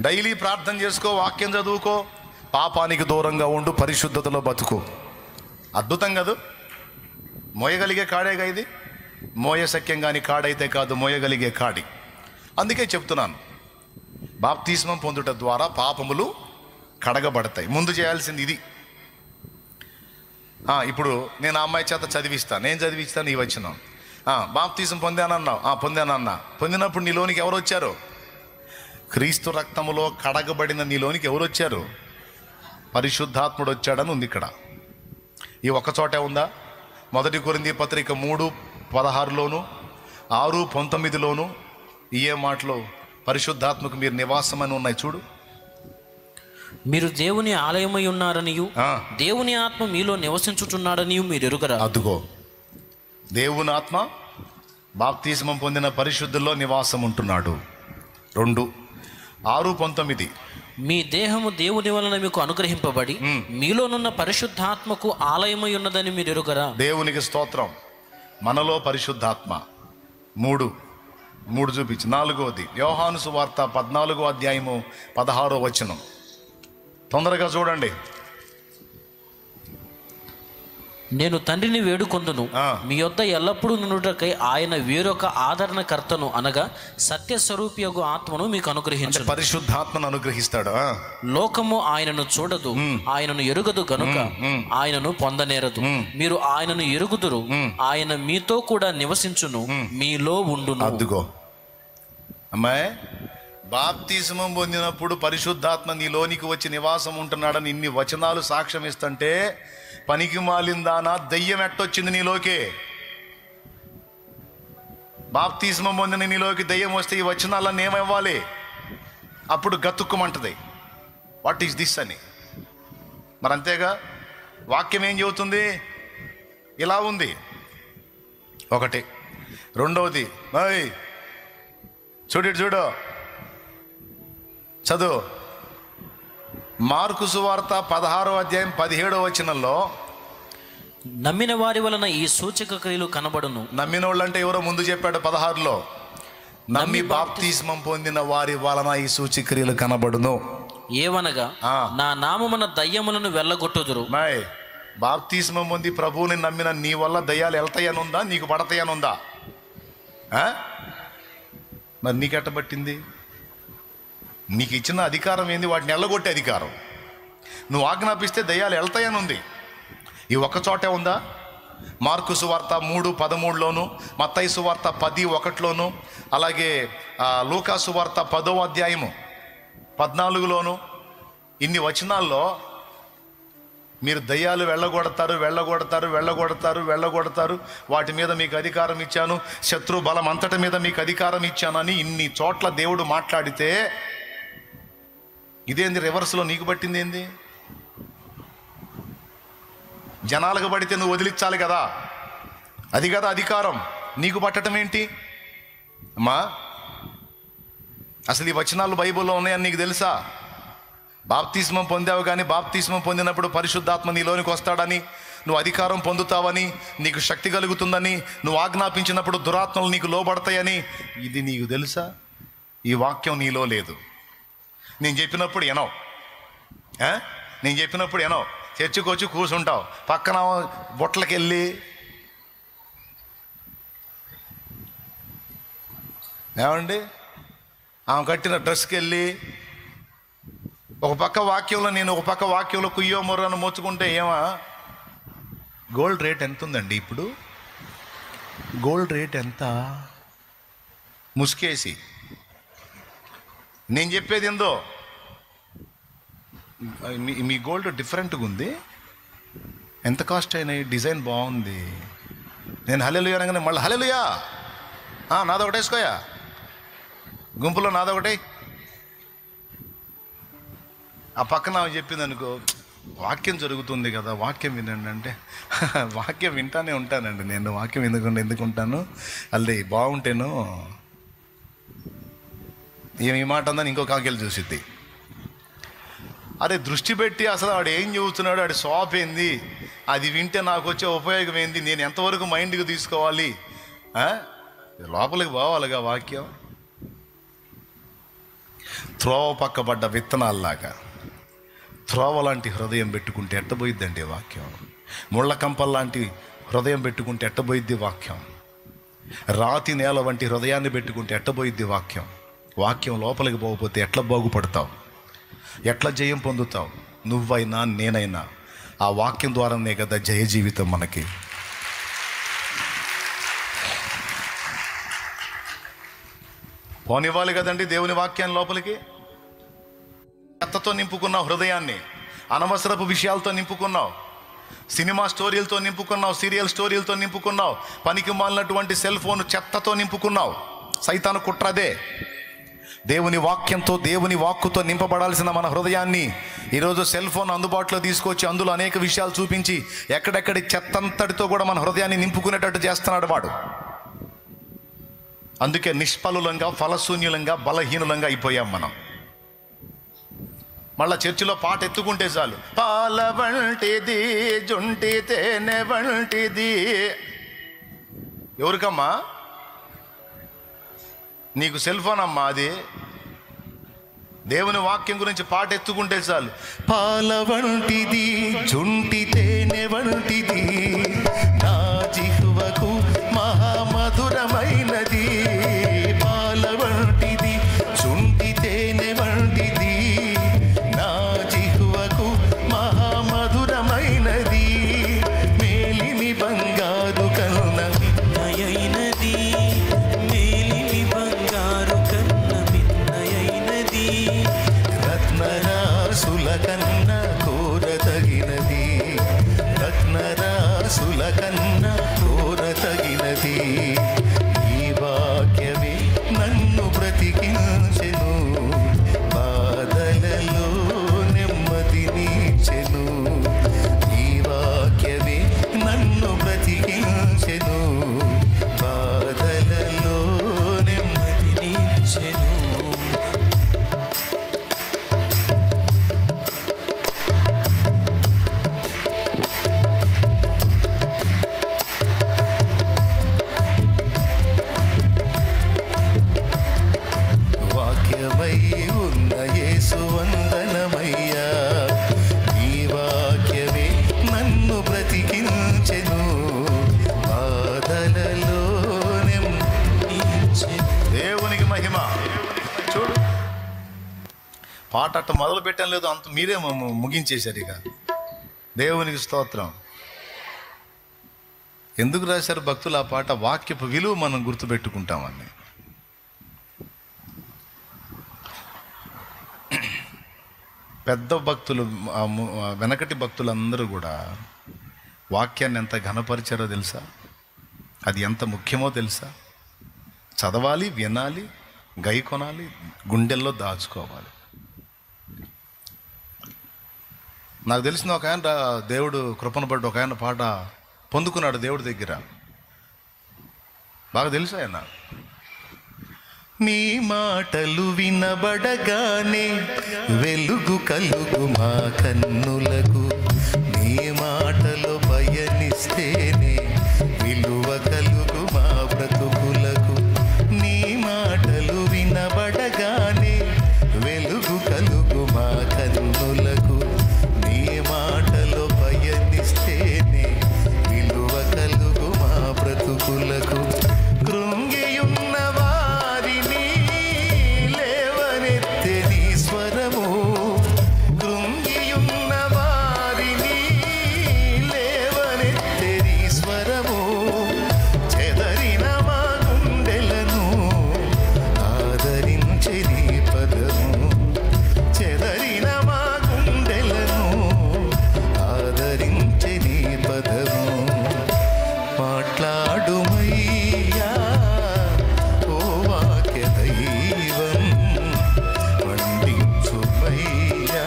Daily ప్రార్థన చేసుకో, వాక్యం చదువుకో, పాపానికి దూరంగా ఉండు, పరిశుద్ధతలో బతుకు. అద్భుతం కాదు? మోయగలిగే కాడేగా ఇది. మోయ సఖ్యం కాని కాడైతే కాదు, మోయగలిగే కాడి. అందుకే చెప్తున్నాను, బాప్తిస్మం పొందుట ద్వారా పాపములు కడగబడతాయి. ముందు చేయాల్సింది ఇది. ఇప్పుడు నేను ఆ అమ్మాయి చేత చదివిస్తాను, నేను చదివిస్తాను. ఈ వచనం, బాప్తిస్మం పొందానన్నావు, పొందానన్నా. పొందినప్పుడు నీలోనికి ఎవరు వచ్చారు? క్రీస్తు రక్తములో కడగబడిన నీలోనికి ఎవరు వచ్చారు? పరిశుద్ధాత్ముడు వచ్చాడని ఉంది ఇక్కడ. ఈ ఒక్క చోటే ఉందా? 1 కొరింథీ పత్రిక 3:16లోను 6:19లోను ఏ మాటలో పరిశుద్ధాత్మకు మీరు నివాసమని ఉన్నాయి చూడు. మీరు దేవుని ఆలయమై ఉన్నారనియు దేవుని ఆత్మ మీలో నివసించుచున్నాడనియు మీరు ఎరుగరా? అదుగో, దేవుని ఆత్మ బాప్తిస్మం పొందిన పరిశుద్ధుల్లో నివాసం ఉంటున్నాడు. 2:6-19 మీ దేహము దేవుని వలన మీకు అనుగ్రహింపబడి మీలోనున్న పరిశుద్ధాత్మకు ఆలయమై ఉన్నదని మీరు ఎరుగరా? దేవునికి స్తోత్రం. మనలో పరిశుద్ధాత్మ. 3 చూపించి 4వది యోహాను సువార్త 14:16 తొందరగా చూడండి. నేను తండ్రిని వేడుకొందును, మీ యొద్ద ఎల్లప్పుడూ నుండుటకై ఆయన వేరొక ఆదరణకర్తను అనగా సత్యస్వరూపియగు ఆత్మను మీకు అనుగ్రహించు. పరిశుద్ధాత్మను అనుగ్రహిస్తాడు. లోకము ఆయనను చూడదు, ఆయనను ఎరుగదు గనుక ఆయనను పొందనేరదు. మీరు ఆయనను ఎరుగుదురు, ఆయన మీతో కూడా నివసించును, మీలో ఉండును. అద్దుగో అమ్మాయి, బాప్తిస్మం పొందినప్పుడు పరిశుద్ధాత్మ నీలోనికి వచ్చి నివాసం ఉంటున్నాడని ఇన్ని వచనాలు సాక్ష్యం ఇస్తుంటే, పనికి మాలిందానా దయ్యం ఎట్టొచ్చింది నీలోకి? బాప్తిస్మం పొందిన నీలోకి దయ్యం వస్తే ఈ వచనాలన్నీ ఏమవ్వాలి? అప్పుడు గతుక్కుమంటది, వాట్ ఈస్ దిస్ అని. మరి అంతేగా, వాక్యం ఏం చెబుతుంది? ఇలా ఉంది. ఒకటి. 2వది, చూడు చదువు. మార్కు సువార్త 16:17 నమ్మిన వారి వలన ఈ సూచక క్రియలు కనబడును. నమ్మిన వాళ్ళు అంటే ఎవరో ముందు చెప్పాడు 16లో. నమ్మి బాప్తిస్మం పొందిన వారి వలన ఈ సూచక్రియలు కనబడును. ఏవనగా నా నామమున దయ్యములను వెళ్ళగొట్టుదురు. బాప్తిస్మం పొంది ప్రభువుని నమ్మిన నీ వల్ల దయ్యాలు వెళ్తాయనుందా, నీకు పడతాయనుందా? మరి నీకెట్టబట్టింది? నీకు ఇచ్చిన అధికారం ఏంది? వాటిని వెళ్ళగొట్టే అధికారం. నువ్వు ఆజ్ఞాపిస్తే దయ్యాలు వెళ్తాయని ఉంది. ఈ ఒక్క చోటే ఉందా? మార్కు సువార్త 3:13లోను, మత్తయి సువార్త 10:1లోను, అలాగే లూకా సువార్త 10:14లోను ఇన్ని వచనాల్లో మీరు దయ్యాలు వెళ్ళగొడతారు, వాటి మీద మీకు అధికారం ఇచ్చాను, శత్రు బలం అంతటి మీద మీకు అధికారం ఇచ్చానని ఇన్ని చోట్ల దేవుడు మాట్లాడితే, ఇదేంది రివర్స్లో నీకు పట్టింది ఏంది? జనాలకు పడితే నువ్వు వదిలించాలి కదా, అది కదా అధికారం. నీకు పట్టడం ఏంటి అమ్మా? అసలు ఈ వచనాలు బైబిల్లో ఉన్నాయని నీకు తెలుసా? బాప్తిస్మం పొందావు, కానీ బాప్తిస్మం పొందినప్పుడు పరిశుద్ధాత్మ నీలోనికి వస్తాడని, నువ్వు అధికారం పొందుతావని, నీకు శక్తి కలుగుతుందని, నువ్వు ఆజ్ఞాపించినప్పుడు దురాత్మలు నీకు లోబడతాయని, ఇది నీకు తెలుసా? ఈ వాక్యం నీలో లేదు. నేను చెప్పినప్పుడు ఎనో చర్చికి వచ్చి కూర్చుంటావు, పక్కన బొట్లకి వెళ్ళి ఏమండి ఆమె కట్టిన డ్రెస్కి వెళ్ళి ఒక పక్క వాక్యంలో నేను ఒక పక్క వాక్యంలో కుయ్యో మొర్రను మోచుకుంటే గోల్డ్ రేట్ ఎంత ఉందండి ఇప్పుడు? గోల్డ్ రేట్ ఎంత? ముసుకేసి నేను చెప్పేది ఏందో, మీ గోల్డ్ డిఫరెంట్గా ఉంది, ఎంత కాస్ట్ అయినాయి, డిజైన్ బాగుంది. నేను హల్లెలూయా అనగానే మళ్ళీ హల్లెలూయా, నాదొకటి వేసుకోయా, గుంపులో నాదొకటి. ఆ పక్కన చెప్పింది అనుకో, వాక్యం జరుగుతుంది కదా, వాక్యం వినండి అంటే, వాక్యం వింటానే ఉంటానండి నేను, వాక్యం ఎందుకు ఉంటాను, అది బాగుంటేను ఈ మాట అందని ఇంకో కాకెళ్ళి చూసిద్ది. అరే దృష్టి పెట్టి అసలు వాడు ఏం చెబుతున్నాడు, వాడి షాప్ ఏంది, అది వింటే నాకు వచ్చే ఉపయోగం ఏంది, నేను ఎంతవరకు మైండ్కి తీసుకోవాలి, లోపలికి పోవాలిగా వాక్యం. త్రోవ పక్కబడ్డ విత్తనాల్లాగా త్రోవ లాంటి హృదయం పెట్టుకుంటే ఎట్టబోయిద్దండి వాక్యం. ముళ్ళ కంపల్లాంటి హృదయం పెట్టుకుంటే ఎట్టబోయిద్ది వాక్యం. రాతి నేల వంటి హృదయాన్ని పెట్టుకుంటే ఎట్టబోయిద్ది వాక్యం. వాక్యం లోపలికి పోకపోతే ఎట్లా బాగుపడతావు, ఎట్లా జయం పొందుతావు? నువ్వైనా నేనైనా ఆ వాక్యం ద్వారానే కదా జయ జీవితం మనకి. పోనివ్వాలి కదండి దేవుని వాక్యాన్ని లోపలికి. చెత్తతో నింపుకున్నావు హృదయాన్ని, అనవసరపు విషయాలతో నింపుకున్నావు, సినిమా స్టోరీలతో నింపుకున్నావు, సీరియల్ స్టోరీలతో నింపుకున్నావు, పనికి మాలినటువంటి సెల్ ఫోన్ చెత్తతో నింపుకున్నావు. సైతాను కుట్రదే. దేవుని వాక్యంతో, దేవుని వాక్కుతో నింపబడాల్సిన మన హృదయాన్ని ఈరోజు సెల్ ఫోన్ అందుబాటులో తీసుకొచ్చి అందులో అనేక విషయాలు చూపించి ఎక్కడెక్కడి చెత్తంతటితో కూడా మన హృదయాన్ని నింపుకునేటట్టు చేస్తున్నాడు వాడు. అందుకే నిష్ఫలులంగా, ఫలశూన్యులంగా, బలహీనులంగా అయిపోయాం మనం. మళ్ళా చర్చిలో పాట ఎత్తుకుంటే చాలు, పాల వంటిది జుంటి తేనె వంటిది. ఎవరికమ్మా? నీకు సెల్ ఫోన్ అమ్మా అది. దేవుని వాక్యం గురించి పాట ఎత్తుకుంటే చాలు, పాల వంటిది జుంటి తేనె వంటిది, నా జిహ్వకు మహామధురమైనది. పాల వంటిది జుంటి తేనె వంటిది, నా జిహ్వకు మహామధురమైనది. మేలిమి బంగారు కన్న మిన్నయైనది, మేలిమి బంగారు కన్న మిన్నయైనది, రత్నరాసుల కన్న కోరతగినది, రత్నరాసుల కన్న కోరతగినది. ఈ వాక్యమే నన్ను బ్రతికించెను, బాధలలో నెమ్మదినిచ్చెను. ఈ వాక్యమే నన్ను బ్రతికించెను, బాధలలో నెమ్మదినిచ్చెను. వాక్యమై ఉన్న యేసు వందనమయ్యా, ఈ వాక్యమే నన్ను బ్రతికించెను, బాధలలో నెమ్మదినిచ్చెను. దేవునికి మహిమ. చూడు, పాట అట్ట మొదలు పెట్టడం లేదు, అంత మీరే ముగించేశారు. ఇక దేవునికి స్తోత్రం. ఎందుకు రాశారు భక్తులు ఆ పాట? వాక్యపు విలువ మనం గుర్తుపెట్టుకుంటామని. పెద్ద భక్తులు, వెనకటి భక్తులందరూ కూడా వాక్యాన్ని ఎంత ఘనపరిచారో తెలుసా? అది ఎంత ముఖ్యమో తెలుసా? చదవాలి, వినాలి, గై కొనాలి, గుండెల్లో దాచుకోవాలి. నాకు తెలిసిన ఒక ఆయన, దేవుడు కృపను పడ్డ ఒక ఆయన పాట పొందుకున్నాడు దేవుడి దగ్గర. బాగా తెలుసు ఆయన. నీ మాటలు వినబడగానే వెలుగు కలుగు మా కన్నులకు, నీ మాటలు పయనిస్తేనే విలువ కలుగు మా బ్రతుకులకు. నీ మాటలు వినబడగానే వెలుగు కలుగు మా కన్నులకు, నీ మాటలు పయనిస్తేనే విలువ కలుగు మా బ్రతుకులకు. కృంగియున్న వారిని లేవనెత్తే నీ స్వరము, కృంగియున్న వారిని లేవనెత్తే నీ స్వరము. చెదరిన మా గుండెలను ఆదరించే నీ పదము, చెదరిన మా గుండెలను ఆదరించే నీ పదము. మాట్లాడుమయ్యా ఓ వాక్య దైవం, వండించుమయ్యా.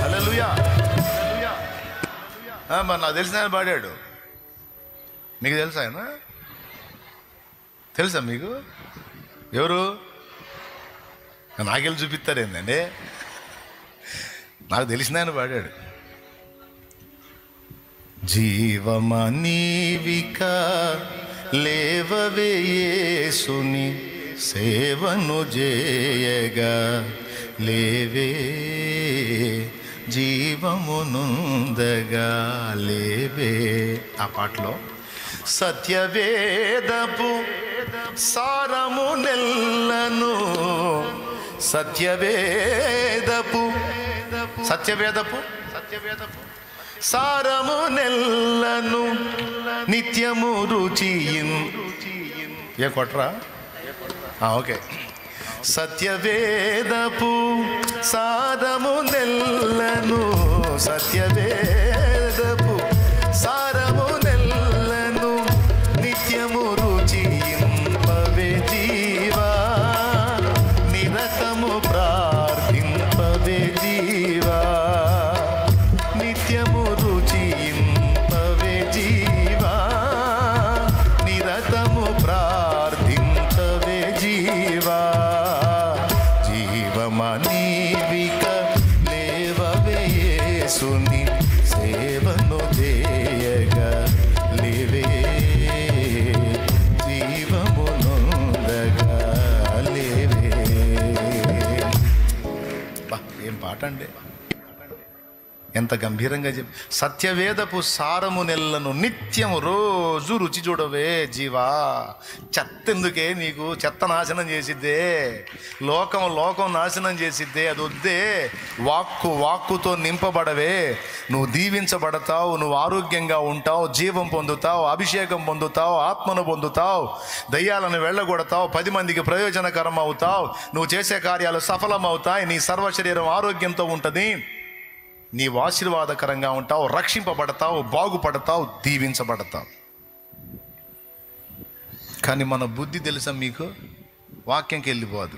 హల్లెలూయా. మరి నాకు తెలిసిన ఆయన పాడాడు. మీకు తెలుసా ఆయన? తెలుసా మీకు? ఎవరు? నాకెళ్ళి చూపిస్తారు ఏంటండి? నాకు తెలిసిన ఆయన పాడాడు. జీవమా నీవిక లేవవే యేసుని సేవను చేయగా లేవే, జీవమునుందగా లేవే. ఆ పాటలో సత్యవేదపు సారము నెల్లను, సత్యవేదపు సారము నెల్లను నిత్యము రుచియిన్. ఏ కొట్రా? ఓకే. సత్యవేదపు సారము నెల్లను, సత్యవేదపు సారము నెల్లను నిత్యము రుచియింపవే జీవా, నిరతము ప్రార్థింపవే జీవా, నిత్యము రుచియింపవే జీవా, నిరతము ప్రార్థింపవే జీవా. జీవమనీవిక లేవవే యేసుని సేవను చేయగా లేవే, జీవమునొందగా లేవే. ఏం పాట అండి, ఎంత గంభీరంగా చెప్పి. సత్యవేదపు సారము నెల్లను నిత్యము రోజు రుచి చూడవే జీవా. చెత్త ఎందుకే నీకు? చెత్త నాశనం చేసిద్దే, లోకం నాశనం చేసిద్దే, అది వద్దే. వాక్కుతో నింపబడవే, నువ్వు దీవించబడతావు, నువ్వు ఆరోగ్యంగా ఉంటావు, జీవం పొందుతావు, అభిషేకం పొందుతావు, ఆత్మను పొందుతావు, దయ్యాలను వెళ్ళగొడతావు, 10 మందికి ప్రయోజనకరం అవుతావు, నువ్వు చేసే కార్యాలు సఫలమవుతాయి, నీ సర్వ శరీరం ఆరోగ్యంతో ఉంటుంది, నీవు ఆశీర్వాదకరంగా ఉంటావు, రక్షింపబడతావు, బాగుపడతావు, దీవించబడతావు. కానీ మన బుద్ధి తెలుసా మీకు? వాక్యంకి వెళ్ళిపోదు.